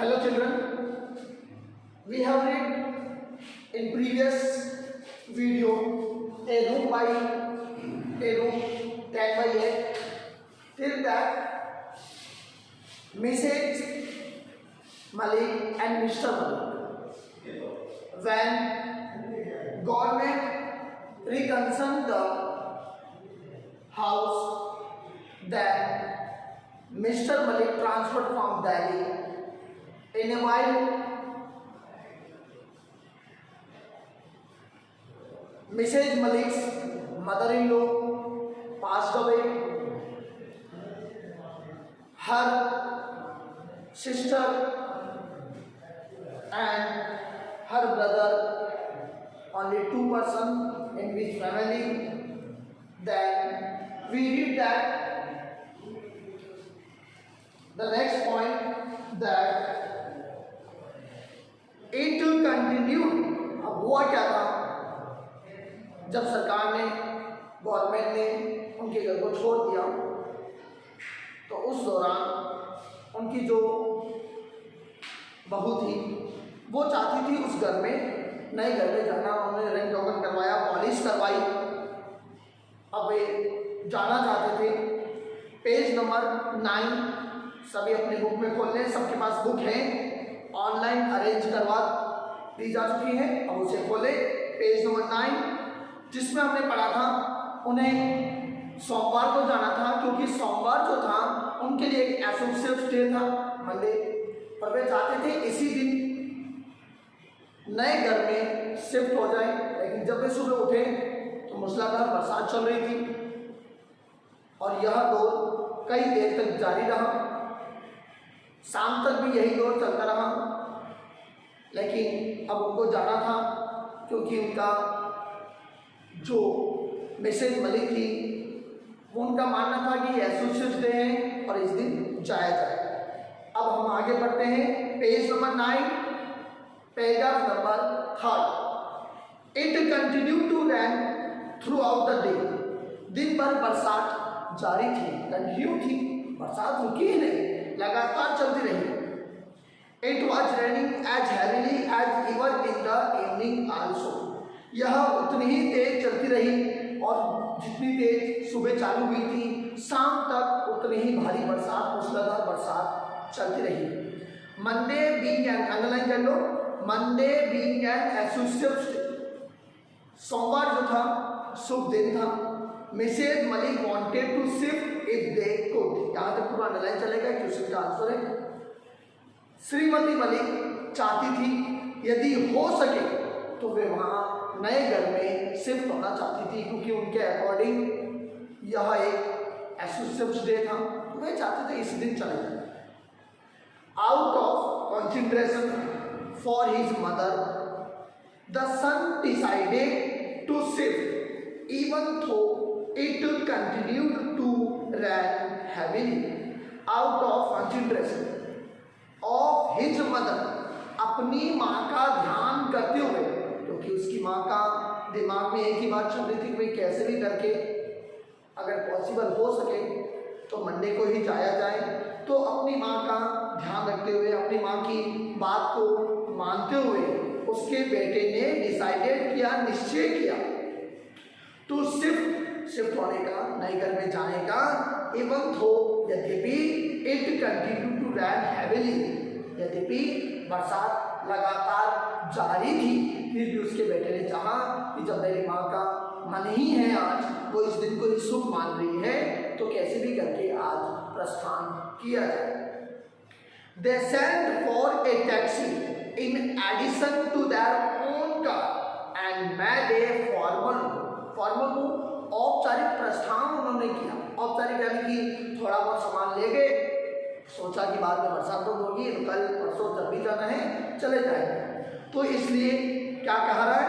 Hello children, we have read in previous video a room by a room 10 by 8 till that Mrs. Malik and Mr. Malik. When government reconstructed the house, then Mr. Malik transferred from Delhi. In a while, Mrs. Malik's mother-in-law passed away. Her sister and her brother, only 2 persons in which family. Then we read that the next point that it continued. अब हुआ क्या था, जब सरकार ने government ने उनके घर को छोड़ दिया तो उस दौरान उनकी जो बहू थी वो चाहती थी उस घर में नए घर में जाना। उन्होंने रेंट टोकन करवाया, पॉलिश करवाई। अब वे जाना चाहते थे। पेज नंबर 9 सभी अपने बुक में खोल लें, सबके पास बुक है, ऑनलाइन अरेंज करवा दी जा चुकी है। अब उसे खोले पेज नंबर 9 जिसमें हमने पढ़ा था उन्हें सोमवार को जाना था क्योंकि सोमवार जो था उनके लिए एक एसोसिएट डे था, मंडे, और वे चाहते थे इसी दिन नए घर में शिफ्ट हो जाए। लेकिन जब वे सुबह उठे तो मूसलाधार बरसात चल रही थी और यह दौर कई देर तक जारी रहा। शाम तक भी यही दौर चलता रहा। लेकिन अब उनको जाना था क्योंकि उनका जो मिसेज मलिक थी वो उनका मानना था कि एसोसिएट डे है और इस दिन जाया जाए। अब हम आगे बढ़ते हैं page number 9 paragraph number 3। It continue to rain throughout the day. दिन भर बरसात जारी थी, कंटिन्यू थी, बरसात रुकी ही नहीं, लगातार चलती रही। It was raining as heavily as even in the evening also. यह उतनी ही तेज चलती रही और जितनी तेज सुबह चालू हुई थी शाम तक उतनी ही भारी बरसात, मूसलाधार बरसात चलती रही। मंडे बीइंग एन, अंडरलाइन कर लो, मंडे बीइंग एन एसोसिएट, सोमवार जो था शुभ दिन था। Mrs Malik wanted to shift if they could. यहाँ तक पूरा अंडरलाइन चलेगा, क्वेश्चन का आंसर है। श्रीमती मलिक चाहती थी यदि हो सके तो वे वहाँ नए घर में शिफ्ट होना चाहती थी क्योंकि उनके अकॉर्डिंग यह एक एसोसिएट डे था, तो वे चाहते थे इस दिन चले जाए। Out of consideration for his mother the son decided to shift even though it continued to rain heavily. Out of consideration of his mother, अपनी माँ का ध्यान करते हुए, क्योंकि उसकी माँ का दिमाग में एक ही बात चल रही थी कि कैसे भी करके अगर पॉसिबल हो सके तो मंडे को ही जाया जाए। तो अपनी माँ का ध्यान रखते हुए, अपनी माँ की बात को मानते हुए उसके बेटे ने डिसाइडेड किया, निश्चय किया, टू शिफ्ट होने का, नए घर में जाने का। इवन थो, यद्यपि, it continue to rain heavily, यद्यपि बरसात लगातार जारी थी, फिर भी उसके बेटे ने चाहा कि जब मेरी माँ का मन ही है आज, वो इस दिन को ही शुभ मान रही है, तो कैसे भी करके आज प्रस्थान किया जाए। They sent for a taxi in addition to their own car and made a formal औपचारिक प्रस्थान उन्होंने किया। औपचारिक यानी कि थोड़ा बहुत सामान ले गए, सोचा कि बाद में बरसात तो होगी तो कल परसों जब भी जाना है चले जाएंगे, तो इसलिए क्या कह रहा है,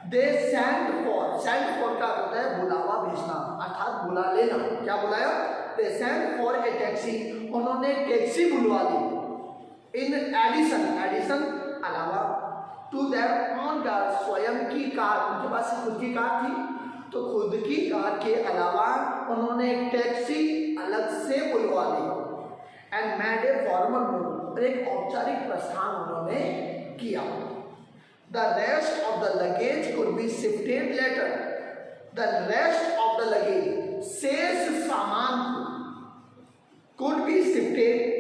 दे सेंट फॉर का होता है बुलावा भेजना, अर्थात बुला लेना। क्या बुलाया, दे सेंट फॉर ए टैक्सी, उन्होंने टैक्सी बुलवा ली। इन एडिशन अलावा, टू देयर ओन कार, स्वयं की कार, उनके पास खुद की कार थी तो खुद की कार के अलावा उन्होंने एक टैक्सी अलग से बुलवा ली। And made a formal move, और एक औपचारिक प्रस्थान उन्होंने किया। The rest of the luggage could be shifted later, the rest of the luggage, शेष सामान कुड बी शिफ्टेड,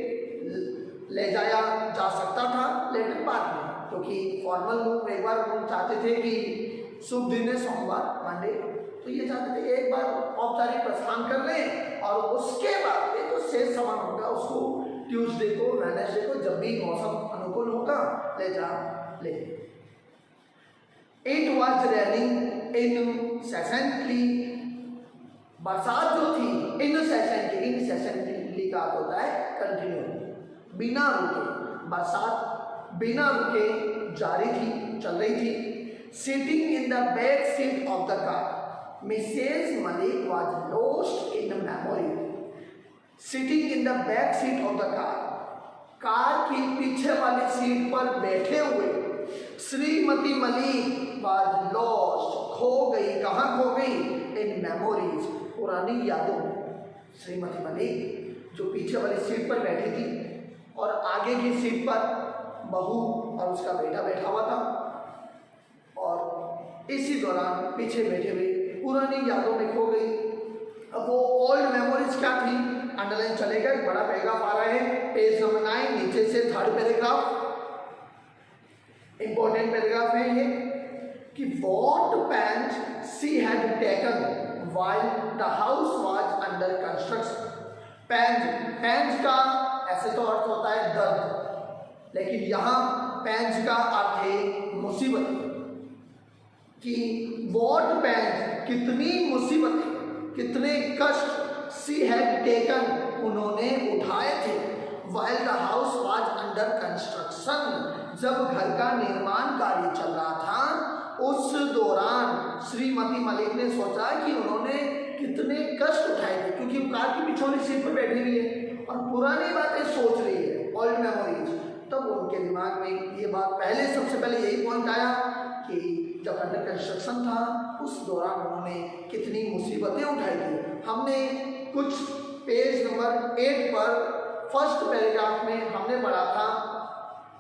ले जाया जा सकता था लेटर बाद में, क्योंकि फॉर्मल मूव एक बार वो चाहते थे कि शुभ दिन है सोमवार मंडे, तो ये चाहते थे एक बार औपचारिक प्रस्थान कर लें और उसके बाद ये जो शेष सामान होगा उसको ट्यूसडे को वेडनेसडे को जब भी मौसम अनुकूल होगा ले जा ले। इट वॉज रेनिंग इनसेसेंटली, बरसात जो थी इनसेसेंटली का होता है कंटिन्यू, बिना रुके, बरसात बिना रुके जारी थी, चल रही थी। Sitting in the back seat of the car, Mrs Malik was lost in memory. Sitting in the back seat of the car की पीछे वाली सीट पर बैठे हुए श्रीमती मलिक वाज लॉस्ट, खो गई, कहाँ खो गई? इन मेमोरीज, पुरानी यादों में। श्रीमती मलिक जो पीछे वाली सीट पर बैठी थी और आगे की सीट पर बहू और उसका बेटा बैठा हुआ था, और इसी दौरान पीछे बैठे हुए पुरानी यादों में खो गई। अब वो ओल्ड मेमोरीज क्या थी? अंडरलाइन चलेगा, एक बड़ा पैराग्राफ आ रहा है, पेज नंबर 9 नीचे से थर्ड पैराग्राफ, इंपॉर्टेंट पैराग्राफ है ये, कि what pant she had taken while the house was under construction. Pant का ऐसे तो अर्थ होता है दर्द, लेकिन यहाँ पैंट का अर्थ है मुसीबत, कि व्हाट पैंट, कितनी मुसीबतें, कितने कष्ट, शी हैड टेकन, उन्होंने उठाए थे, while the house was under construction, जब घर का निर्माण कार्य चल रहा था उस दौरान श्रीमती मलिक ने सोचा कि उन्होंने कितने कष्ट उठाए थे, क्योंकि कार की पिछली सीट पर बैठी हुई है और पुरानी बातें सोच रही है, ओल्ड मेमोरीज। तब उनके दिमाग में ये बात पहले, सबसे पहले यही पॉइंट आया कि जब अंडर कंस्ट्रक्शन था उस दौरान उन्होंने कितनी मुसीबतें उठाई थी। हमने कुछ पेज नंबर 8 पर फर्स्ट पैराग्राफ में हमने पढ़ा था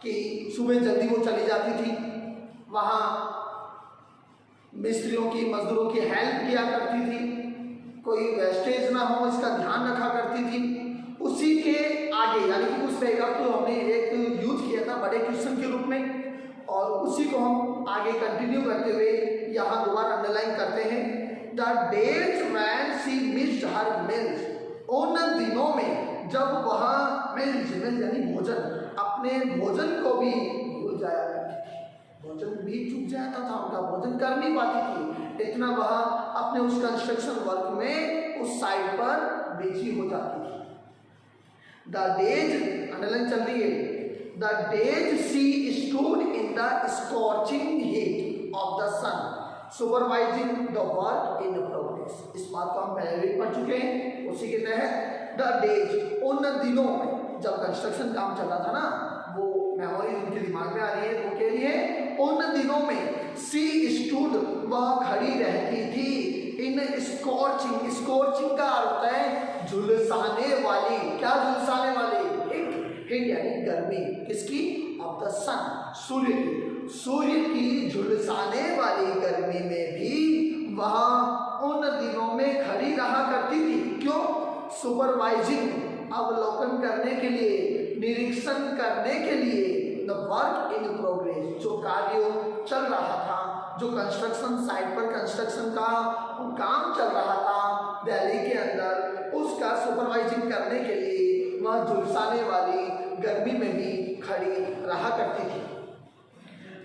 कि सुबह जल्दी वो चली जाती थी, वहाँ मिस्त्रियों की, मजदूरों की हेल्प किया करती थी, कोई वेस्टेज ना हो इसका ध्यान रखा करती थी। उसी के आगे, यानी कि उस पैराग्राफ को हमने एक यूज किया था बड़े क्वेश्चन के रूप में, और उसी को हम आगे कंटिन्यू करते हुए यहाँ दोबारा अंडरलाइन करते हैं। The days when she missed her meals, उन दिनों में जब वह मील्स यानी भोजन, अपने भोजन को भी भूल जाया करती थी, भोजन भी चूक जाता था उनका, भोजन कर नहीं पाती थी, इतना वह अपने उस कंस्ट्रक्शन वर्क में उस साइड पर बिजी हो जाती थी। द डेज, अंडरलाइन चल रही है, the days she stood in the scorching heat of the sun supervising the work in progress। इस बात को हम पहले भी पढ़ चुके हैं। उसी के तहत the days, उन दिनों में जब कंस्ट्रक्शन काम चल रहा था ना, वो मेमोरी उनके दिमाग में आ रही है, वो कह रही है उन दिनों में she stood, वह खड़ी रहती थी, in scorching, scorching का अर्थ है झुलसाने वाली। क्या झुलसाने वाली? हिट यानी गर्मी, किसकी? ऑफ द सन, सूर्य की, सूर्य की झुलसाने वाली गर्मी में भी वह उन दिनों में खड़ी रहा करती थी। क्यों? सुपरवाइजिंग, अवलोकन करने के लिए, निरीक्षण करने के लिए, द वर्क इन प्रोग्रेस, जो कार्य चल रहा था, जो कंस्ट्रक्शन साइट पर कंस्ट्रक्शन का काम चल रहा था दिल्ली के अंदर, उसका सुपरवाइजिंग करने के लिए वह झुलसाने वाली गर्मी में भी खड़ी रहा करती थी।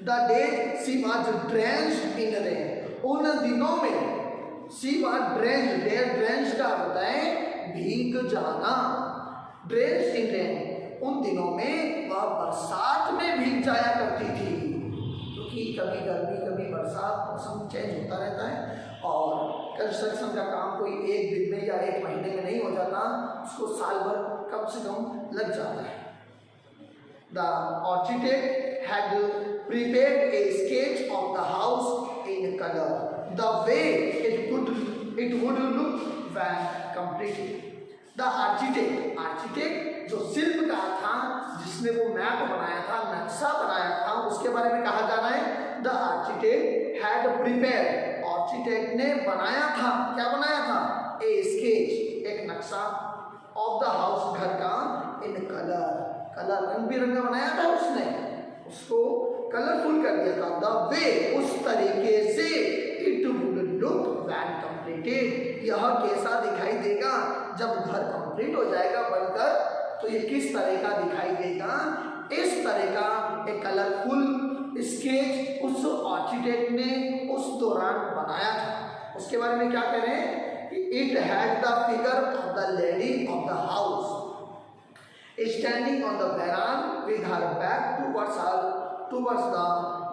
The days she was drenched in rain, उन दिनों में शी वाज ड्रेंच्ड, ड्रेंच्ड का होता है भीग जाना, ड्रेंच्ड इन रेन, उन दिनों में वह बरसात में भीग जाया करती थी, क्योंकि कभी गर्मी कभी बरसात, मौसम चेंज होता रहता है और कंस्ट्रक्शन का काम कोई एक दिन में या एक महीने में नहीं हो जाता, उसको साल भर कम से कम लग जाता है। The architect had prepared a sketch of the house in color, the way it would look when completed. The architect जो शिल्पकार था, जिसने वो मैप बनाया था, नक्शा बनाया था, उसके बारे में कहा जा रहा है the architect had prepared, architect ने बनाया था, क्या बनाया था, ए स्केच, एक नक्शा ऑफ द हाउस, घर का, इन कलर, कलर रंग बिरंगा बनाया था उसने, उसको कलरफुल कर दिया था, द वे, उस तरीके से it would look when completed, यह कैसा दिखाई देगा जब घर कंप्लीट हो जाएगा बनकर, तो ये किस तरह का दिखाई देगा, इस तरह का एक कलरफुल स्केच उस आर्किटेक्ट ने उस दौरान बनाया था। उसके बारे में क्या कह रहे हैं, it had the figure of the lady of the house standing on the veranda with her back towards the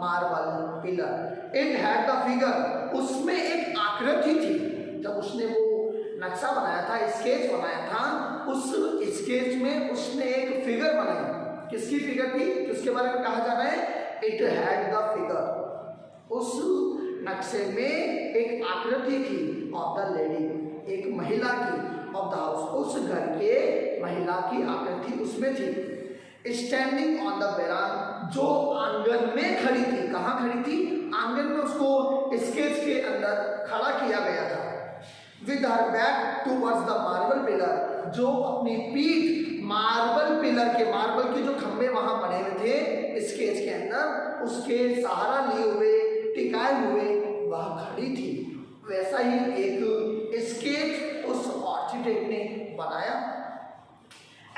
marble pillar. It had the figure, उसमें एक आकृति थी, जब उसने वो नक्शा बनाया था, स्केच बनाया था, उस स्केच में उसने एक फिगर बनाई, किसकी फिगर थी, उसके बारे में कहा जा रहा है इट हैड द फिगर, उस नक्शे में एक आकृति थी ऑफ द लेडी, एक महिला की, ऑफ द हाउस, उस घर के महिला की आकृति उसमें थी, स्टैंडिंग ऑन द veranda, जो आंगन में खड़ी थी, कहाँ खड़ी थी, आंगन में उसको स्केच के अंदर खड़ा किया गया था, with her back towards the marble pillar, जो अपनी पीठ मार्बल पिलर के, मार्बल के जो खंबे वहां बने हुए थे स्केच के अंदर, उसके सहारा लिए हुए, टिकाए हुए वह खड़ी थी। वैसा ही एक स्केच उस आर्किटेक्ट ने बनाया।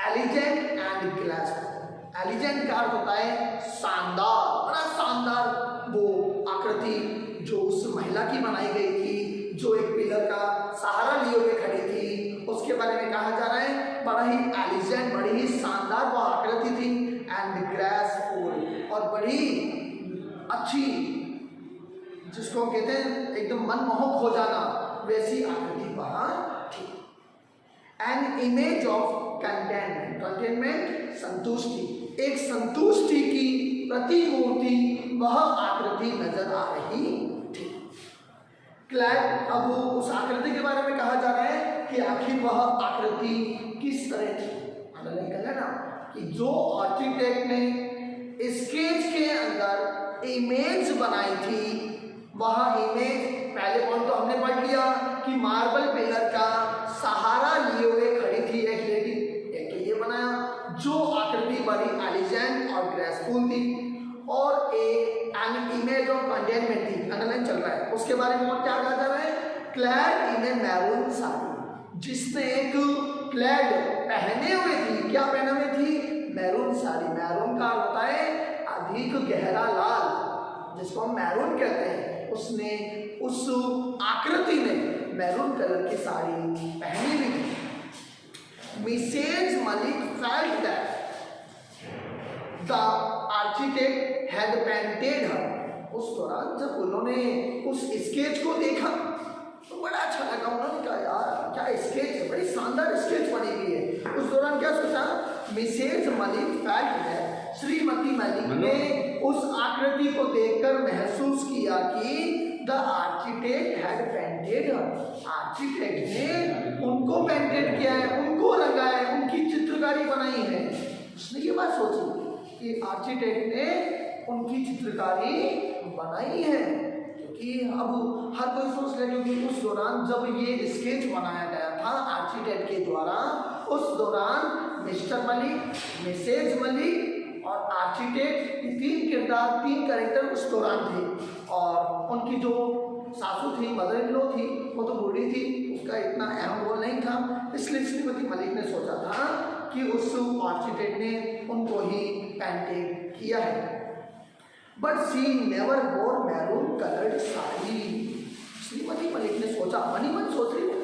एलिजेंट एंड ग्रेसफुल, एलिजेंट का अर्थ होता है शानदार, बड़ा शानदार वो आकृति जो उस महिला की बनाई गई थी, जो एक पिलर का सहारा लिए हुए खड़ी थी, उसके बारे में कहा जा रहा है बड़ा ही एलिजेंट, बड़ी ही शानदार वो आकृति थी, एंड ग्रेसफुल, और बड़ी अच्छी, जिसको कहते हैं एकदम मनमोहक हो जाना, वैसी आकृति वहां थी। An image of containment, containment संतुष्टि, एक संतुष्टि की प्रतिमूर्ति वह आकृति नजर आ रही थी। क्लैड, अब उस आकृति के बारे में कहा जा रहा है कि आखिर वह आकृति किस तरह थी। कह ना कि जो आर्किटेक्ट ने स्केच के अंदर इमेज बनाई थी, वह इमेज, पहले पॉइंट तो हमने पढ़ लिया कि मार्बल पिलर का सहारा लिए हुए खड़ी थी एक लेडी, एक तो ये बनाया, जो आकृति बड़ी एलिजेंट और ग्रेसफुल थी, और एन इमेज ऑफ कंटेनमेंट थी, अंडरलाइन चल रहा है। उसके बारे में और क्या कहा जा रहा है, क्लैड इन ए मैरून साड़ी, जिसने एक क्लैड पहने हुए थी, क्या पहने हुए थी, मैरून साड़ी। मैरून का होता है अधिक गहरा लाल, जिसको हम मैरून कहते हैं। उसने उस आकृति में मैरून कलर की साड़ी पहनी हुई थी। Mrs Malik felt that the architect had painted her, उस दौरान जब उन्होंने उस स्केच को देखा तो बड़ा अच्छा लगा, उन्होंने कहा यार क्या स्केच है, बड़ी शानदार स्केच बनी हुई है। उस दौरान क्या सोचा, मिसेज मलिक फेल्ट दैट, श्रीमती मलिक ने उस आकृति को देखकर महसूस किया कि the architect had painted her, architect ने उनको पेंटेड किया है, उनको रंगा है, उनकी चित्रकारी बनाई है। उसने ये बात सोची कि आर्किटेक्ट ने उनकी चित्रकारी बनाई है, क्योंकि अब हर कोई सोच ले, क्योंकि उस दौरान जब ये स्केच बनाया गया था आर्किटेक्ट के द्वारा, उस दौरान मिस्टर मलिक, मिसेज मलिक और आर्किटेक्ट, तीन किरदार, तीन कैरेक्टर उस दौरान थे, और उनकी जो सासू थी, मदर इन लॉ थी, वो तो बूढ़ी थी, उसका इतना अहम रोल नहीं था, इसलिए श्रीमती मलिक ने सोचा था कि उस आर्किटेक्ट ने उनको ही पेंटेड किया है। बट सी नेवर वोर मैरून कलर्ड साड़ी, श्रीमती मलिक ने सोचा, मनी मन सोच रही है,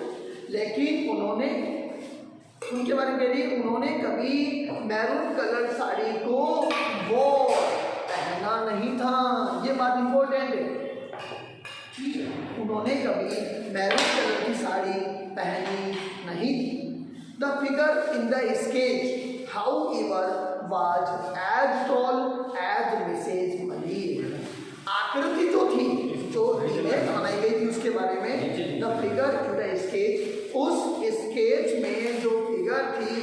लेकिन उन्होंने, उनके बारे में कह रही है, उन्होंने कभी मैरून कलर साड़ी को वो पहना नहीं था। ये बात इंपॉर्टेंट है, उन्होंने कभी मैरून कलर की साड़ी पहनी नहीं थी। The figure in the sketch however was as tall as Mrs Malik, आकृति जो थी, जो इमेज बनाई गई थी उसके बारे में, the figure in the sketch, उस स्केच में जो फिगर थी,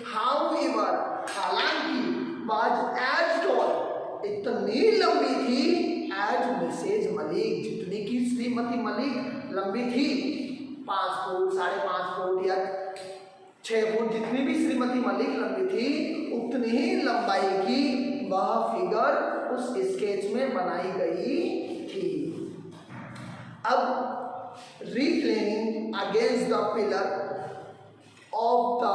however was as tall, इतनी लंबी थी एज मिसेज मलिक, जितनी की श्रीमती मलिक लंबी थी, 5 फुट 5.5 फुट या 6 फुट, जितनी भी श्रीमती मलिक लंबी थी उतनी ही लंबाई की वह फिगर उस स्केच में बनाई गई थी। अब reclining against the pillar of the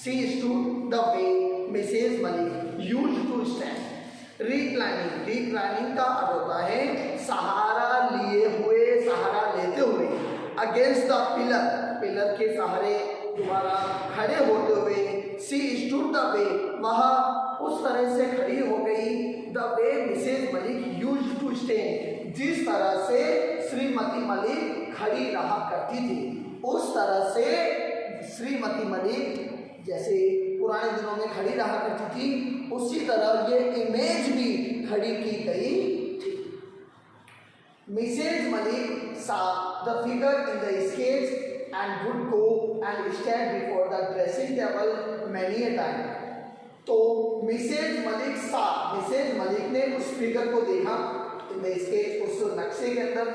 sea stood the way Mrs Malik used to stand. Reclining का अर्थ होता है सहारा लिए हुए, सहारा लेते हुए, अगेंस्ट द पिलर के सहारे दोबारा खड़े होते हुए, सी स्टूड द वे, वह उस तरह से खड़ी हो गई, the way Mrs Malik used to stand, जिस तरह से श्रीमती मलिक खड़ी रहा करती थी, उस तरह से श्रीमती मलिक जैसे पुराने दिनों में खड़ी रहा करती थी, उसी तरह ये इमेज भी खड़ी की गई थी। Mrs Malik saw the figure in the sketch and would go and stand before the dressing table many a time. तो मिसेज मलिक ने उस फिगर को देखा इन द स्केच, उस नक्शे के अंदर,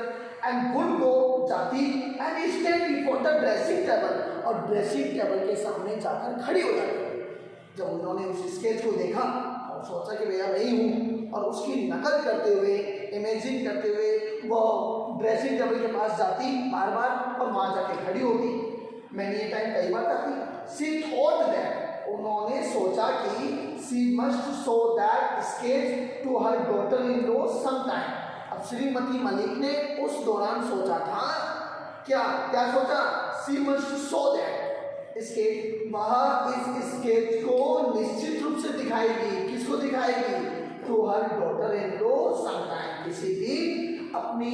एंड वुड गो, जाती, and stand before the dressing table, और ड्रेसिंग टेबल के सामने जाकर खड़ी हो जाती। जब उन्होंने उस स्केच को देखा और सोचा कि भैया वही हूँ, और उसकी नकल करते हुए, इमेजिन करते हुए वो ड्रेसिंग टेबल के पास जाती बार बार और वहाँ जाके खड़ी होती, मैनी टाइम, कई बार जाती। सी थॉट दैट, उन्होंने सोचा कि she must show that sketch to her daughter in law some time. अब श्रीमती मलिक ने उस दौरान सोचा था, क्या सोचा, सी मस्ट शो दैट स्केच, वह इस स्केच को निश्चित रूप से दिखाएगी, किसको दिखाएगी, to her daughter in law some time, किसी भी अपनी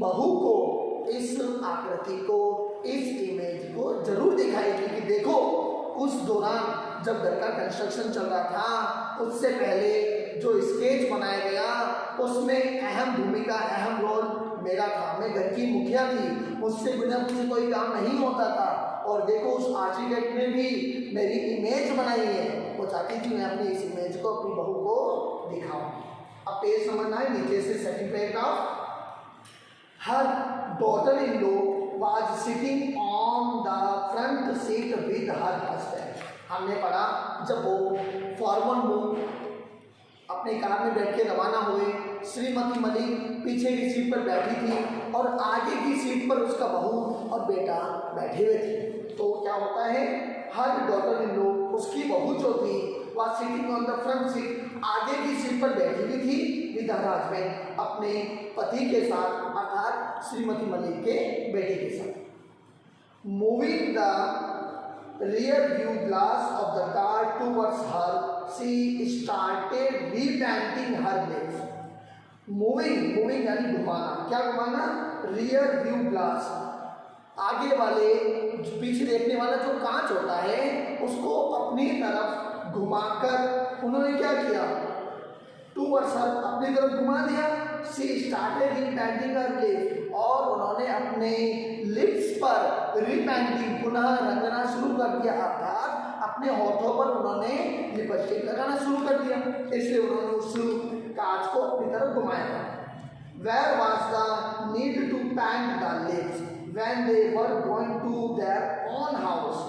बहू को इस आकृति को, इस इमेज को जरूर दिखाएगी कि देखो उस दौरान जब घर का कंस्ट्रक्शन चल रहा था, उससे पहले जो स्केच बनाया गया उसमें अहम भूमिका, अहम रोल मेरा था, मैं घर की मुखिया थी, मुझसे बिना मुझे कोई काम नहीं होता था, और देखो उस आर्किटेक्ट ने भी मेरी इमेज बनाई है, वो चाहती थी मैं अपनी इस इमेज को अपनी बहू को दिखाऊं। अब पेज समझना है नीचे से, second paragraph, her daughter in law was sitting on the front seat with her husband. हमने पढ़ा जब वो फॉर्मल मूव अपने कार में बैठ के रवाना हुए, श्रीमती मलिक पीछे की सीट पर बैठी थी और आगे की सीट पर उसका बहू और बेटा बैठे हुए थे। तो क्या होता है, हर डॉटर इन लॉ, उसकी बहू जो थी वह sitting on the front seat, आगे की सीट पर बैठी हुई थी विद हर हस्बैंड, अपने पति के साथ, अर्थात श्रीमती मलिक के बेटे के साथ। Moving the rear view glass of the car towards her, she started repainting her lips. Moving यानी घुमाना, क्या घुमाना, rear view glass, आगे वाले पीछे देखने वाला जो कांच होता है उसको अपनी तरफ घुमाकर उन्होंने क्या किया, towards her, अपनी तरफ घुमा दिया। She started repainting her lips, और उन्होंने अपने लिप्स पर रिपेंटिंग, पुनः रंगना शुरू कर दिया, अर्थात अपने होठों पर उन्होंने लिपस्टिक लगाना शुरू कर दिया, इसलिए उन्होंने उस कांच को अपनी तरफ घुमाया। Where was the need to paint the lips when they were going to their own house?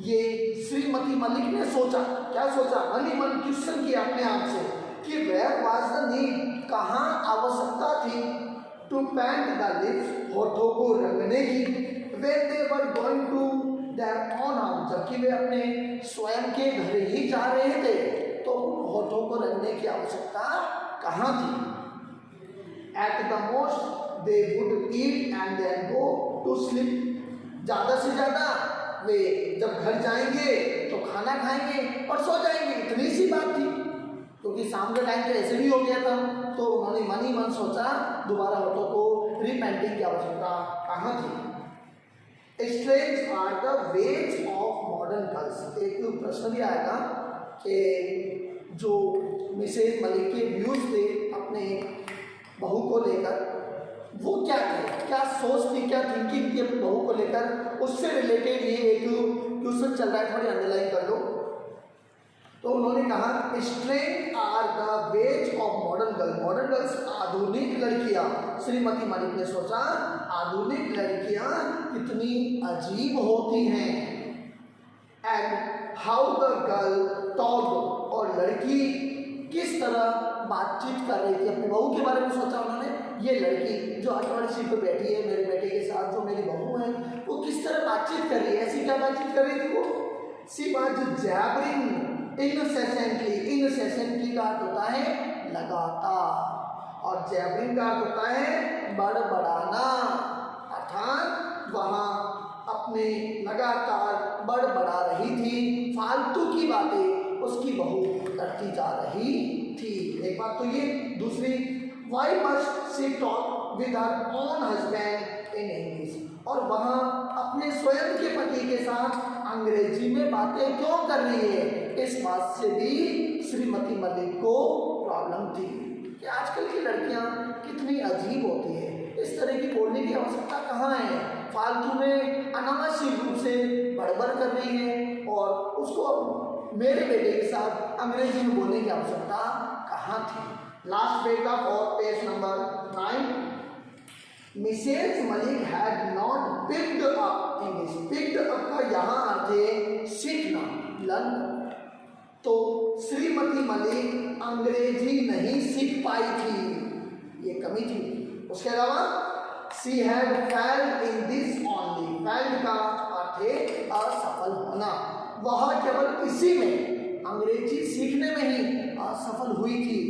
ये श्रीमती मलिक ने सोचा, क्या सोचा, मन ही मन क्वेश्चन किया अपने आप से कि where was the need, कहाँ आवश्यकता थी, टू पेंट द लिप्स, होठों को रंगने की, when they were going to their own house, जबकि वे अपने स्वयं के घर ही जा रहे थे, तो उन होठों को रंगने की आवश्यकता कहाँ थी। At the most they would eat and then go to sleep, ज़्यादा से ज़्यादा वे जब घर जाएंगे तो खाना खाएंगे और सो जाएंगे, इतनी सी बात थी, क्योंकि शाम के टाइम तो ऐसे भी हो गया था। तो उन्होंने मन ही मन सोचा दोबारा होठों को रिपेंटिंग की आवश्यकता कहाँ थी। Strange are the ways of modern girls, एक प्रश्न भी आएगा कि जो मिसेज मलिक के व्यूज थे अपने बहू को लेकर, वो क्या थे, क्या सोच थी, क्या थिंकिंग थी अपनी बहू को लेकर, उससे रिलेटेड ये एक क्वेश्चन चल रहा है, थोड़ी अंडरलाइन कर लो। तो उन्होंने कहा strength are the ways of modern girl, modern girls आधुनिक लड़कियां। श्रीमती मलिक ने सोचा आधुनिक लड़कियां कितनी अजीब होती हैं। And how the girl talk, और लड़की किस तरह बातचीत कर रही थी अपनी बहू के बारे में सोचा उन्होंने। ये लड़की जो आगे सीट पर बैठी है मेरे बेटे के साथ, जो मेरी बहू है, वो किस तरह बातचीत कर रही है। ऐसी क्या बातचीत कर रही थी वो? सी बात जैबरिंग इनसेसेंटली, इनसेसेंटली का अर्थ होता है लगातार, और जैबरिंग का अर्थ होता है बड़बड़ाना, अर्थात वहाँ अपने लगातार बड़बड़ा रही थी, फालतू की बातें उसकी बहू करती जा रही थी। एक बात तो ये। दूसरी, why must she talk with her own husband in English, और वहाँ अपने स्वयं के पति के साथ अंग्रेजी में बातें क्यों कर रही है। इस बात से भी श्रीमती मलिक को प्रॉब्लम थी कि आजकल की लड़कियां कितनी अजीब होती है, इस तरह की बोलने की आवश्यकता कहाँ है, फालतू में अनावश्यक रूप से बड़बड़ कर रही है, और उसको मेरे बेटे के साथ अंग्रेजी में बोलने की आवश्यकता कहाँ थी। Last page of page number 9, Mrs Malik had not picked up English. Picked up का यहाँ अर्थ है सीखना, लर्न। तो श्रीमती मलिक अंग्रेजी नहीं सीख पाई थी, ये कमी थी। उसके अलावा she had failed in this only, failed का अर्थ है असफल होना, वह केवल इसी में, अंग्रेजी सीखने में ही असफल हुई थी।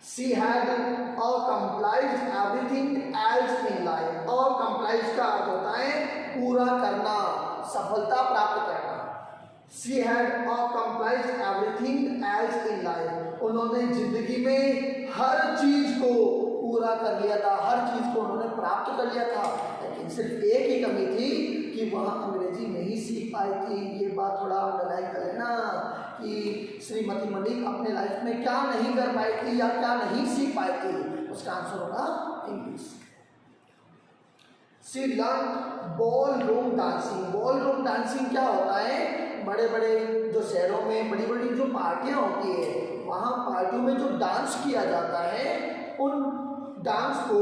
She had accomplished everything else in life, accomplished का अर्थ होता है पूरा करना, सफलता प्राप्त करना। She had accomplished everything else in life, उन्होंने जिंदगी में हर चीज को पूरा कर लिया था, हर चीज को उन्होंने प्राप्त कर लिया था, लेकिन सिर्फ एक ही कमी थी कि वह अंग्रेजी नहीं सीख पाई थी। ये बात थोड़ा अंडरलाइन कर लेना कि श्रीमती मलिक अपने लाइफ में क्या नहीं कर पाई थी या क्या नहीं सीख पाई थी, उसका आंसर होगा English. She learn ballroom dancing. Ballroom dancing क्या होता है? बड़े बड़े जो शहरों में बड़ी बड़ी जो पार्टियां होती है, वहाँ पार्टियों में जो डांस किया जाता है, उन डांस को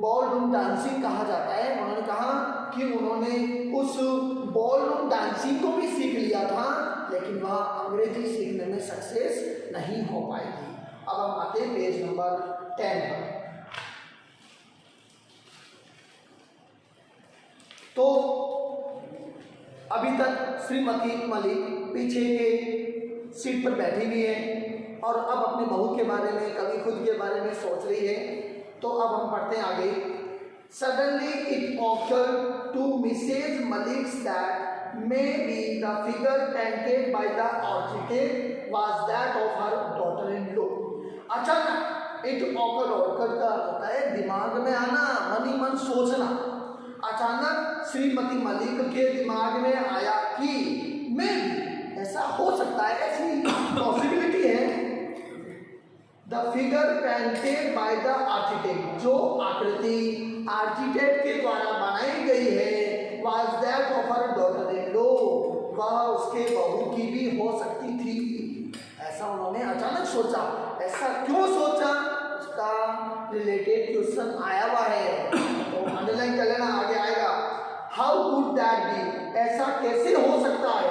बॉल रूम डांसिंग कहा जाता है। उन्होंने कहा कि उन्होंने उस बॉल रूम डांसिंग को भी सीख लिया था, लेकिन वह अंग्रेजी सीखने में सक्सेस नहीं हो पाएगी। अब हम आते हैं पेज नंबर 10 पर। तो अभी तक श्रीमती मलिक पीछे के सीट पर बैठी हुई है और अब अपनी बहू के बारे में, कभी खुद के बारे में सोच रही है। तो अब हम पढ़ते हैं आगे। Suddenly it occurred to Mrs Malik that maybe the figure painted by the architect was that of her daughter-in-law. अचानक it occurred, occurred का अर्थ होता है दिमाग में आना, मन ही मन सोचना। अचानक श्रीमती मलिक के दिमाग में आया कि maybe ऐसा हो सकता है, ऐसी पॉसिबिलिटी है। The figure painted by the architect, जो आकृति आर्किटेक्ट के द्वारा बनाई गई है, was that of her daughter-in-law, वह उसके बहू की भी हो सकती थी। ऐसा उन्होंने अचानक सोचा। ऐसा क्यों सोचा, उसका रिलेटेड क्वेश्चन आया हुआ है, तो अंडरलाइन कर लेना, आगे आएगा। हाउ कुड दैट बी, ऐसा कैसे हो सकता है।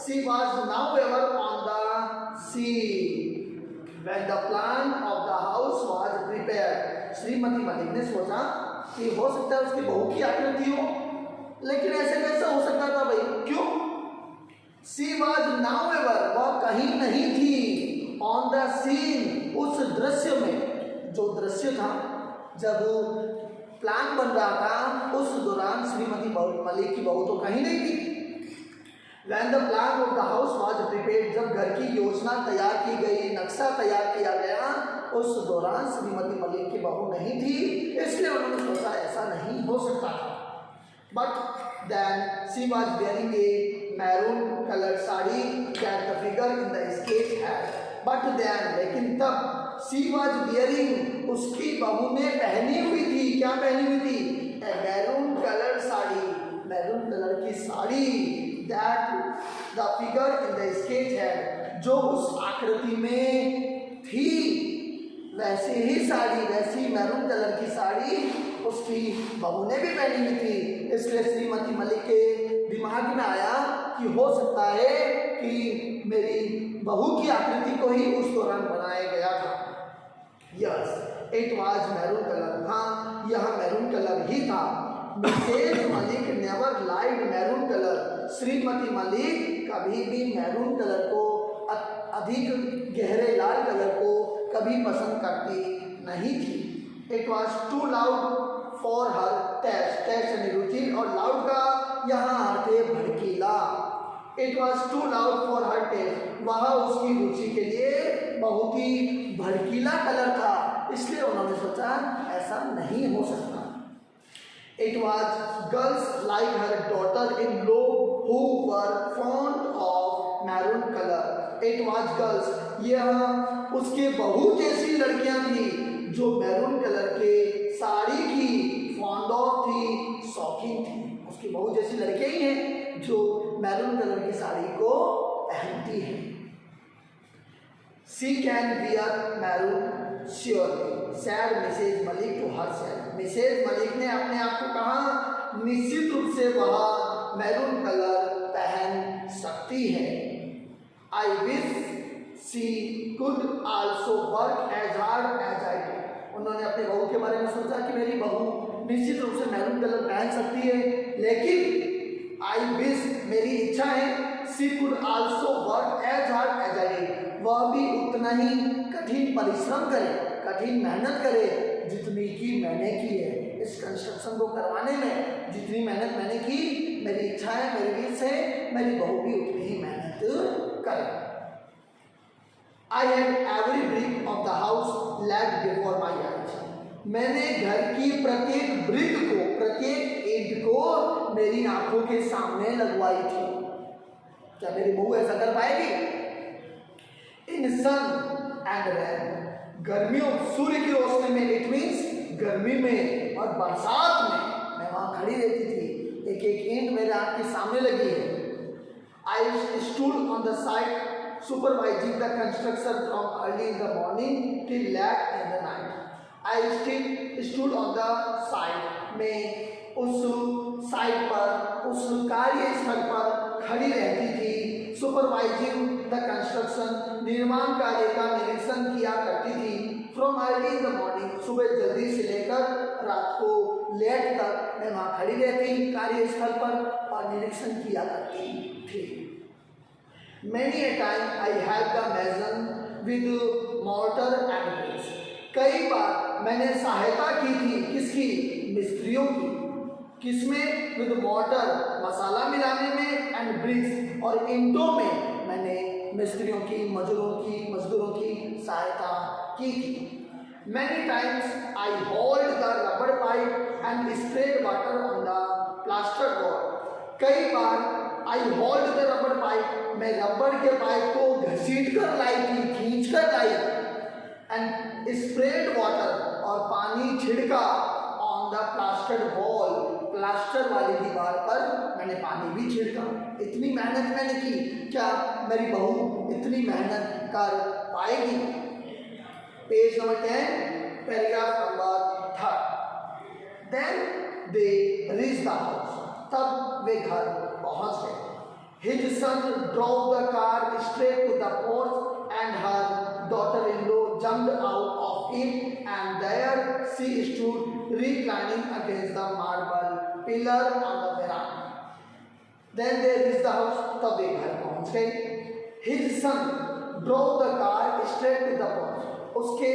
She was now ever on the sea when the plan of the house was prepared. श्रीमती मलिक ने सोचा कि हो सकता है उसकी बहू की आकृति हो, लेकिन ऐसे कैसे हो सकता था भाई, क्यों। शी वॉज नाउ एवर, वह कहीं नहीं थी, ऑन द सीन, उस दृश्य में, जो दृश्य था जब प्लान बन रहा था उस दौरान श्रीमती मलिक की बहू तो कहीं नहीं थी। When the plan of the house was prepared, जब घर की योजना तैयार की गई, नक्शा तैयार किया गया, उस दौरान श्रीमती मलिक की बहू नहीं थी, इसलिए उन्होंने सोचा ऐसा नहीं हो सकता था। But then she was wearing a maroon colored sari that the figure in the sketch had. But then, लेकिन तब she was wearing, उसकी बहू ने पहनी हुई थी, क्या पहनी हुई थी, a maroon colored sari, maroon colour की sari, that the figure in the sketch had, जो उस आकृति में थी वैसे ही साड़ी, वैसी मैरून कलर की साड़ी उसकी बहू ने भी पहनी हुई थी। इसलिए श्रीमती मलिक के दिमाग में आया कि हो सकता है कि मेरी बहू की आकृति को ही उस दौरान बनाया गया था। Yes, it was maroon colour. हाँ, यह मैरून कलर ही था। Mrs Malik never like maroon colour. श्रीमती मलिक कभी भी मैरून कलर को, अधिक गहरे लाल कलर को कभी पसंद करती नहीं थी। It was too loud for her taste, taste यानी रुचि, और लाउड का यहाँ अर्थ है भड़कीला। It was too loud for her taste, वह उसकी रुचि के लिए बहुत ही भड़कीला कलर था, इसलिए उन्होंने सोचा ऐसा नहीं हो सकता। It was girls like her daughter in law who were fond of maroon colour. It was girls, यह उसके बहू जैसी लड़कियां थी जो मैरून कलर के साड़ी की फॉन्ड ऑफ थी, शौकीन थी। उसकी बहू जैसी लड़कियां ही हैं जो मैरून कलर की साड़ी को पहनती हैं। She can wear maroon surely, said Mrs Malik to herself. Mrs Malik ने अपने आप को कहा निश्चित रूप से वह मैरून कलर पहन सकती है। I wish she could also work as hard as I did. उन्होंने अपने बहू के बारे में सोचा कि मेरी बहू निश्चित रूप से मैरून कलर पहन सकती है, लेकिन आई विश, मेरी इच्छा है, she could also work as hard as I did, वह भी उतना ही कठिन परिश्रम करे, कठिन मेहनत करे जितनी की मैंने की है। इस कंस्ट्रक्शन को करवाने में जितनी मेहनत मैंने की, मेरी इच्छा है, मेरी विश है, मेरी बहू भी उतनी ही मेहनत करे। I had every brick of the house laid before my eyes. मैंने घर की प्रत्येक ब्रिक को, प्रत्येक ईंट को मेरी आंखों के सामने लगवाई थी। क्या मेरी बहू ऐसा कर पाएगी? इन सन एंड रेन, गर्मियों, सूर्य की रोशनी में, इट मीन्स गर्मी में और बरसात में मैं वहां खड़ी रहती थी। एक एक ईंट मेरे आंख के सामने लगी है। I stood on the side supervising the construction from early in the morning till late in the night. I still stood on the side, मैं उस साइड पर, उस कार्यस्थल पर खड़ी रहती थी। सुपरवाइजिंग द कंस्ट्रक्शन, निर्माण कार्य का निरीक्षण किया करती थी। From early in the morning, सुबह जल्दी से लेकर रात को लेट तक मैं वहाँ खड़ी रहती कार्यस्थल पर और निरीक्षण किया करती थी। Many a time I had the measure with mortar and bricks. कई बार मैंने सहायता की थी, किसकी? मिस्त्रियों की। किसमें? विद mortar, मसाला मिलाने में, एंड ब्रिक्स, और ईंटों में मैंने मिस्त्रियों की, मजदूरों की सहायता की थी। Many times I hold the rubber pipe and spread water on the plaster board. कई बार I hold the rubber pipe, मैं रबर के पाइप को घसीट कर लाई थी, खींच कर लाई, एंड स्प्रेड वाटर, और पानी छिड़का, on the plastered wall, plaster वाली दीवार पर मैंने पानी भी छिड़का। इतनी मेहनत मैंने की, क्या मेरी बहू इतनी मेहनत कर पाएगी? Page number 10, paragraph number 3। Then they reach the house, तब वे घर पहुंच गए। His son drove the car straight to the porch and her daughter-in-law jumped out of it, and there she stood reclining against the marble pillar on the veranda. Then they reached the house, तब वे घर पहुंच गए। His son drove the car straight to the porch. उसके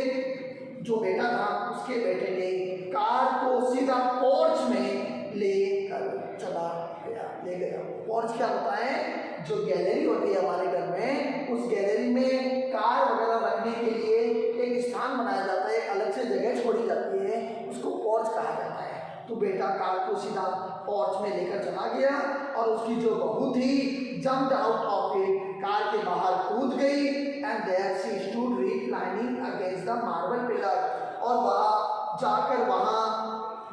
जो बेटा था, उसके बेटे ने कार को सीधा पोर्च में लेकर चला गया, ले गया। पोर्च क्या होता है? जो गैलरी होती है हमारे घर में, उस गैलरी में कार वगैरह रखने के लिए एक स्थान बनाया जाता है, अलग से जगह छोड़ी जाती है, उसको पोर्च कहा जाता है। तो बेटा कार को सीधा पोर्च में लेकर चला गया, और उसकी जो बहू थी jumped out of it, car के बाहर कूद गई, and there she stood reclining against the marble pillar, और वहाँ जाकर वहाँ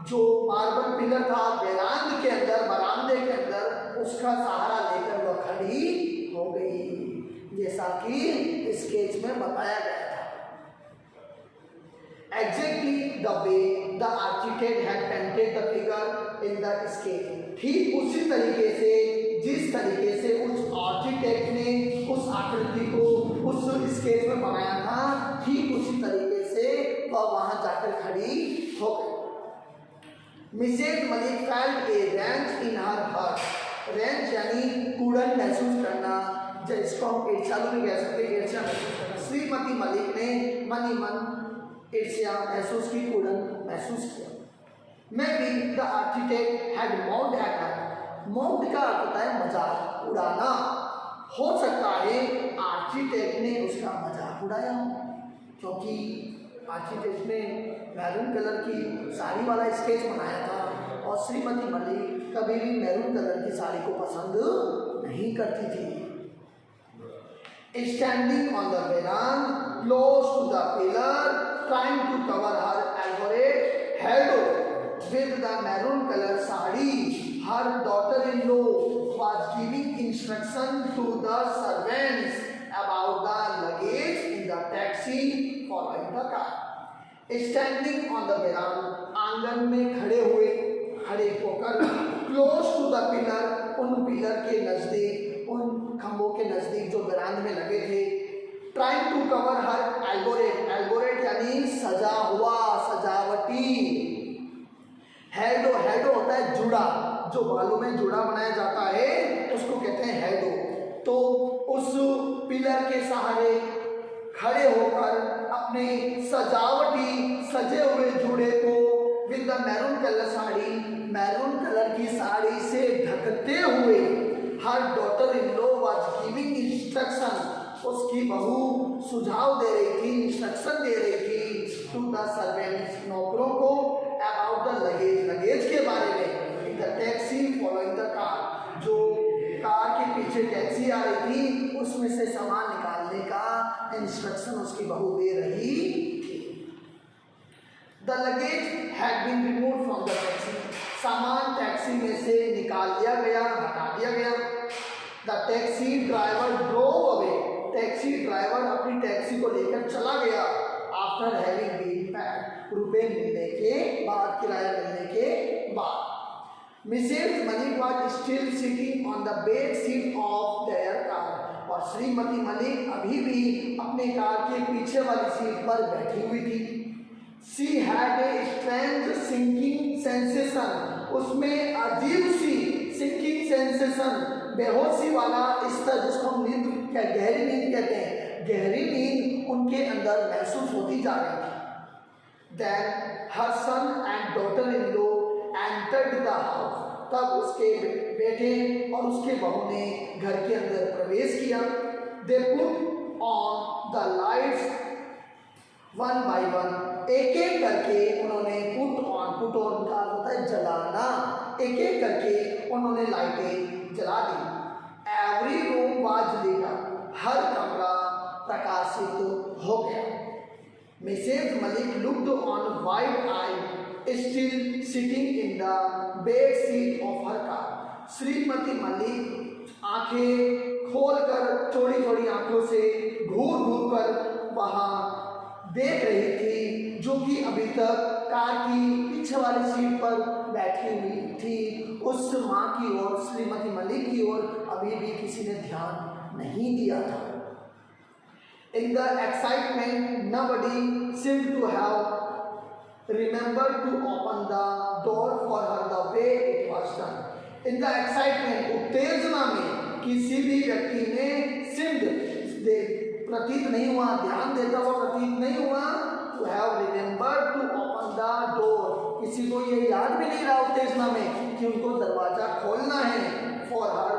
जो मार्बल पिलर था बरामदे के अंदर, उसका सहारा लेकर खड़ी हो गई, जैसा कि स्केच में बताया गया था। Exactly the way the architect had painted the figure in the sketch, ठीक उसी तरीके से जिस तरीके से उस आर्किटेक्ट ने उस आकृति को उस स्केच में बनाया था, ठीक उसी तरीके से वह वहां जाकर खड़ी हो गई। Mrs Malik felt a wrench in her heart, wrench यानी कूड़न महसूस करना, जिसको हम ईर्ष्या भी कह सकते हैं, ईर्ष्या महसूस करना। श्रीमती मलिक ने मन ही मन ईर्ष्या महसूस की, कूड़न महसूस किया। Maybe the architect had mocked at her. Mocked का अर्थ होता है मजाक उड़ाना। हो सकता है आर्किटेक्ट ने उसका मजाक उड़ाया हो, क्योंकि आर्किटेक्ट ने मैरून कलर की साड़ी वाला स्केच बनाया था और श्रीमती मलिक कभी भी मैरून कलर की साड़ी को पसंद नहीं करती थी। Standing on the veranda, close to the pillar, trying to cover her elaborate head with the maroon color sari, her daughter-in-law was giving instruction to the servants about the luggage in the taxi following the car. Standing on the veranda, आंगन में खड़े होकर close to the pillar, उन pillar के नजदीक, उन खंभों के नजदीक जो बरामद में लगे थे, ट्राइंग टू कवर हर एल्बोरेट, एल्बोरेट यानी सजा हुआ, सजावटी। हेडो, हेडो होता है जुड़ा, जो बालों में जुड़ा बनाया जाता है उसको कहते हैं हेडो। तो उस पिलर के सहारे खड़े होकर अपने सजावटी सजे हुए जुड़े को with the maroon colour sari, maroon colour की साड़ी से ढकते हुए, her daughter in law was giving instruction, उसकी बहू सुझाव दे रही थी, इंस्ट्रक्शन दे रही थी टू द सर्वेंट्स, नौकरों को, अबाउट द लगेज, लगेज के बारे में, in the taxi following the car, जो कार के पीछे टैक्सी आ रही थी उसमें से सामान निकालने का इंस्ट्रक्शन उसकी बहू दे रही थी। The luggage had been removed from the taxi, सामान टैक्सी में से निकाल दिया गया, हटा दिया गया। The taxi driver drove away, taxi driver अपनी टैक्सी को लेकर चला गया। आफ्टर हैविंग बीन पेड, रुपए मिलने के बाद, किराया मिलने के बाद। Mrs Malik was still sitting on the back seat of their car, और श्रीमती मलिक अभी भी अपने कार के पीछे वाली सीट पर बैठी हुई थी। She had a strange sinking sensation, उसमें अजीब सी sinking sensation, बेहोशी वाला स्तर, जिसको हम नींद, क्या गहरी नींद कहते हैं, गहरी नींद उनके अंदर महसूस होती जा रही थी। Then her son and daughter-in-law entered the house, तब उसके बेटे और उसके बहू ने घर के अंदर प्रवेश किया। They put on the lights one by one, एक एक करके उन्होंने पुट ऑन का होता है जलाना, एक एक करके उन्होंने लाइटें जला दी। Every room was lit up, हर कमरा प्रकाशित हो गया। Mrs Malik looked on wide eye still sitting in the back seat of her car, Shrimati Malik आंखें खोलकर, चौड़ी चौड़ी आंखों से घूर घूर कर वहां देख रही थी, जो कि अभी तक कार की पीछे वाली सीट पर बैठी हुई थी। उस माँ की ओर, श्रीमती मलिक की ओर अभी भी किसी ने ध्यान नहीं दिया था। In the excitement, nobody seemed to have remembered to open the door for her the way it was done. In the excitement, उत्तेजना में किसी भी व्यक्ति ने प्रतीत नहीं हुआ, ध्यान देता हुआ प्रतीत नहीं हुआ, to have remembered to open the door, किसी को ये याद भी नहीं रहा उत्तेजना में कि उनको दरवाजा खोलना है। For her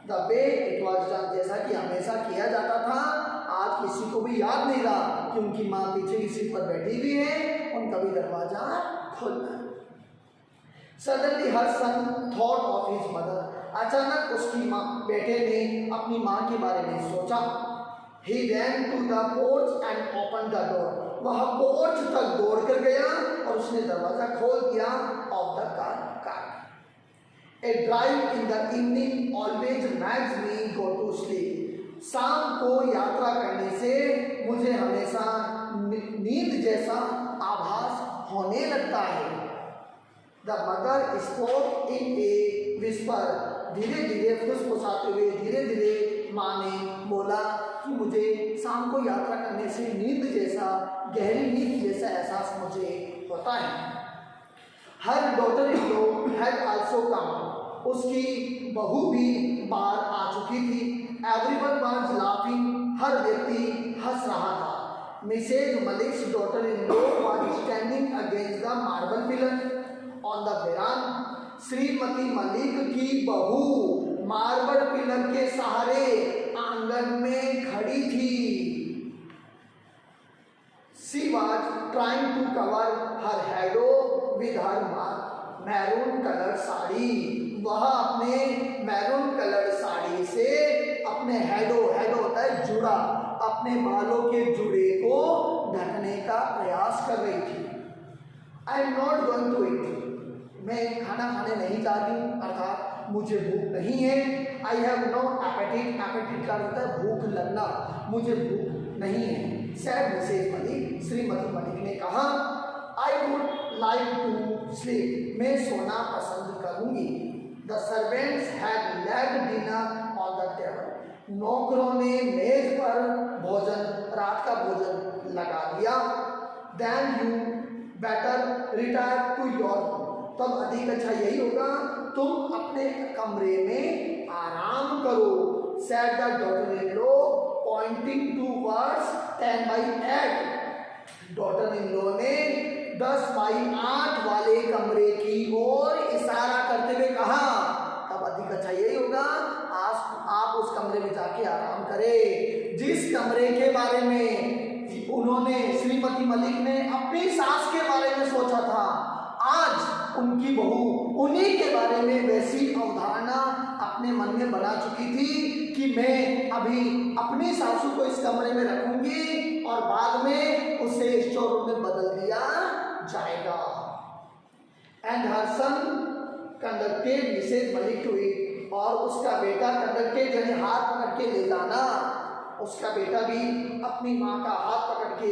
the way it was done, जैसा कि हमेशा किया जाता था, आज किसी को भी याद नहीं रहा कि उनकी माँ पीछे की सीट पर बैठी हुई है, उनका भी दरवाजा खोलना है। Suddenly her son thought of his mother, अचानक उसकी माँ, बेटे ने अपनी माँ के बारे में सोचा। He ran to the porch and opened the door, वह पोर्च तक दौड़ कर गया और उसने दरवाजा खोल दिया of the car. A drive in the evening always makes me go to sleep. शाम को यात्रा करने से मुझे हमेशा नींद जैसा आभास होने लगता है। The mother spoke in a whisper. धीरे धीरे फुसफुसाते हुए धीरे धीरे माँ ने बोला कि मुझे शाम को यात्रा करने से नींद जैसा, गहरी नींद जैसा एहसास मुझे होता है। Her daughter-in-law had also come. उसकी बहू भी बाहर आ चुकी थी। Everyone was laughing. हर व्यक्ति हंस रहा था। Mrs. Malik's daughter-in-law was standing against the marble pillar on the veranda. Shrimati Malik की बहू मार्बल पिलर के सहारे आंगन में खड़ी थी। She was trying to cover her head with her maroon color sari. वह अपने मैरून कलर साड़ी से अपने हेड होता है जुड़ा, अपने बालों के जुड़े को ढकने का प्रयास कर रही थी। I am not going to eat. मैं खाना खाने नहीं जा रही हूँ, अर्थात मुझे भूख नहीं है। I have no appetite. appetite का होता है भूख लगना, मुझे भूख नहीं है। said Mrs. मलिक, श्रीमती मलिक ने कहा I would like to sleep. मैं सोना पसंद करूँगी। The servants had laid dinner on the table. नौकरों ने मेज पर भोजन, रात का भोजन लगा दिया। Then you better retire to your room. तब अधिक अच्छा यही होगा तुम अपने कमरे में आराम करो। said the daughter-in-law pointing towards 10/8. daughter-in-law ने 10/8 वाले कमरे की ओर इशारा करते हुए कहा तब अधिक अच्छा यही होगा आप उस कमरे में जाके आराम करें जिस कमरे के बारे में उन्होंने, श्रीमती मलिक ने अपनी सास के बारे में सोचा था, आज उनकी बहू उन्हीं के बारे में वैसी अवधारणा अपने मन में बना चुकी थी कि मैं अभी अपनी सासू को इस कमरे में रखूंगी और बाद में उसे स्टोर रूम में बदल दिया जाएगा। And her son conducted Mrs Malik to it. और उसका बेटा कंडक्टेड यानी हाथ पकड़ के ले जाना, उसका बेटा भी अपनी माँ का हाथ पकड़ के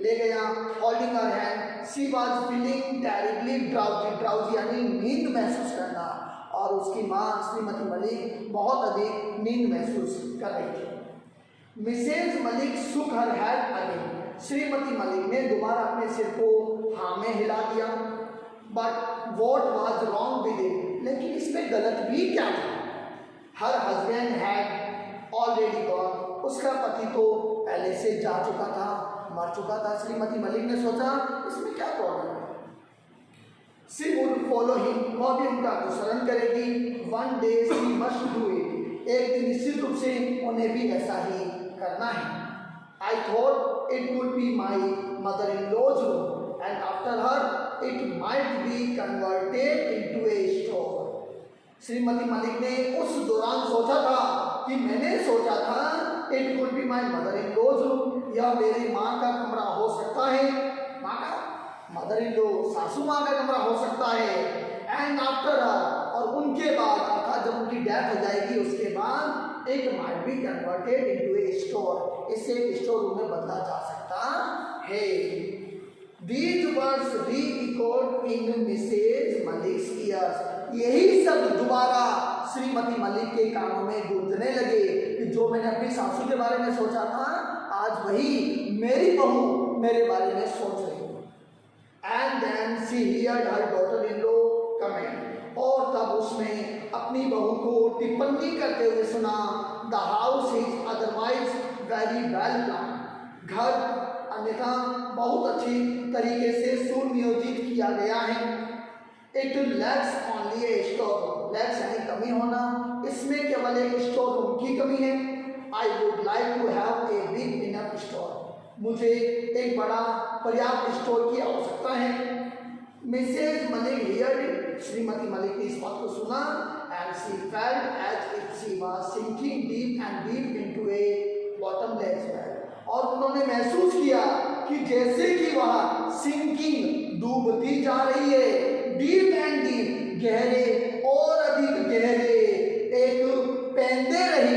ले गया। Holding her hand she was feeling terribly drowsy यानी नींद महसूस करना, और उसकी माँ श्रीमती मलिक बहुत अधिक नींद महसूस कर रही थी। मिसेज मलिक सुक हर हेड अगेन। श्रीमती मलिक ने दोबारा अपने सिर को हाँ में हिला दिया। But what was wrong with it, लेकिन इसमें गलत भी क्या था। Her husband had already gone. उसका पति तो पहले से जा चुका था, मर चुका था। श्रीमती मलिक ने सोचा इसमें क्या प्रॉब्लम है। शी वुड फॉलो हिम, वह भी उनका अनुसरण करेगी। One day she must do it, एक दिन निश्चित रूप से उन्हें भी ऐसा ही करना है। I thought it would be my mother in law's room and after her it might be converted into a store. श्रीमती मलिक ने उस दौरान सोचा था कि मैंने सोचा था it would be my mother in law's room, यह मेरी माँ का कमरा हो सकता है। माँ का मदर इन लॉ सासू माँ का कमरा हो सकता है। एंड आफ्टर और उनके बाद अर्थात जब उनकी डेथ हो जाएगी उसके बाद it might be converted into a store, इसे स्टोर रूम में बदला जा सकता है। These words re-echoed in Mrs. Malik's ears. यही सब दोबारा श्रीमती मलिक के कानों में गूंजने लगे कि जो मैंने अपनी सासू के बारे में सोचा था आज वही मेरी बहू मेरे बारे में सोच रही है। And then she heard her daughter-in-law comment, और तब उसने अपनी बहू को टिप्पणी करते हुए सुना, the house is otherwise very well plan, घर अन्यथा बहुत अच्छी तरीके से सुनियोजित किया गया है। It lacks only A store room, lakhs यानी कमी होना, इसमें केवल एक स्टोर रूम की कमी है। I would like to have a big enough store, मुझे एक बड़ा पर्याप्त स्टोर की आवश्यकता है। मिसेज मलिक हियर्ड, श्रीमती मलिक ने इस बात को सुना and she felt as if she was sinking deep and deep into a bottomless well, और उन्होंने महसूस किया कि जैसे कि वह सिंकिंग डूबती जा रही है, डीप एंड डीप गहरे और अधिक गहरे एक पैंदे रही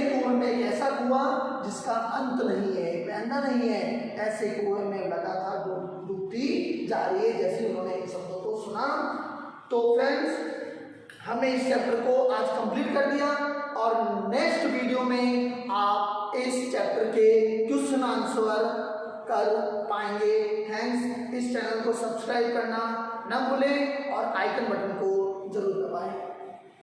कुएं में एक ऐसा कुआं जिसका अंत नहीं है, पैंदा नहीं है, ऐसे कुएं में लगातार डूबती जा रही है। जैसे उन्होंने इन शब्दों को सुना तो फ्रेंड्स हमने इस चैप्टर को आज कंप्लीट कर दिया और नेक्स्ट वीडियो में आप इस चैप्टर के क्वेश्चन आंसर कर पाएंगे। थैंक्स। इस चैनल को सब्सक्राइब करना न भूलें और आइकन बटन को जरूर दबाएं।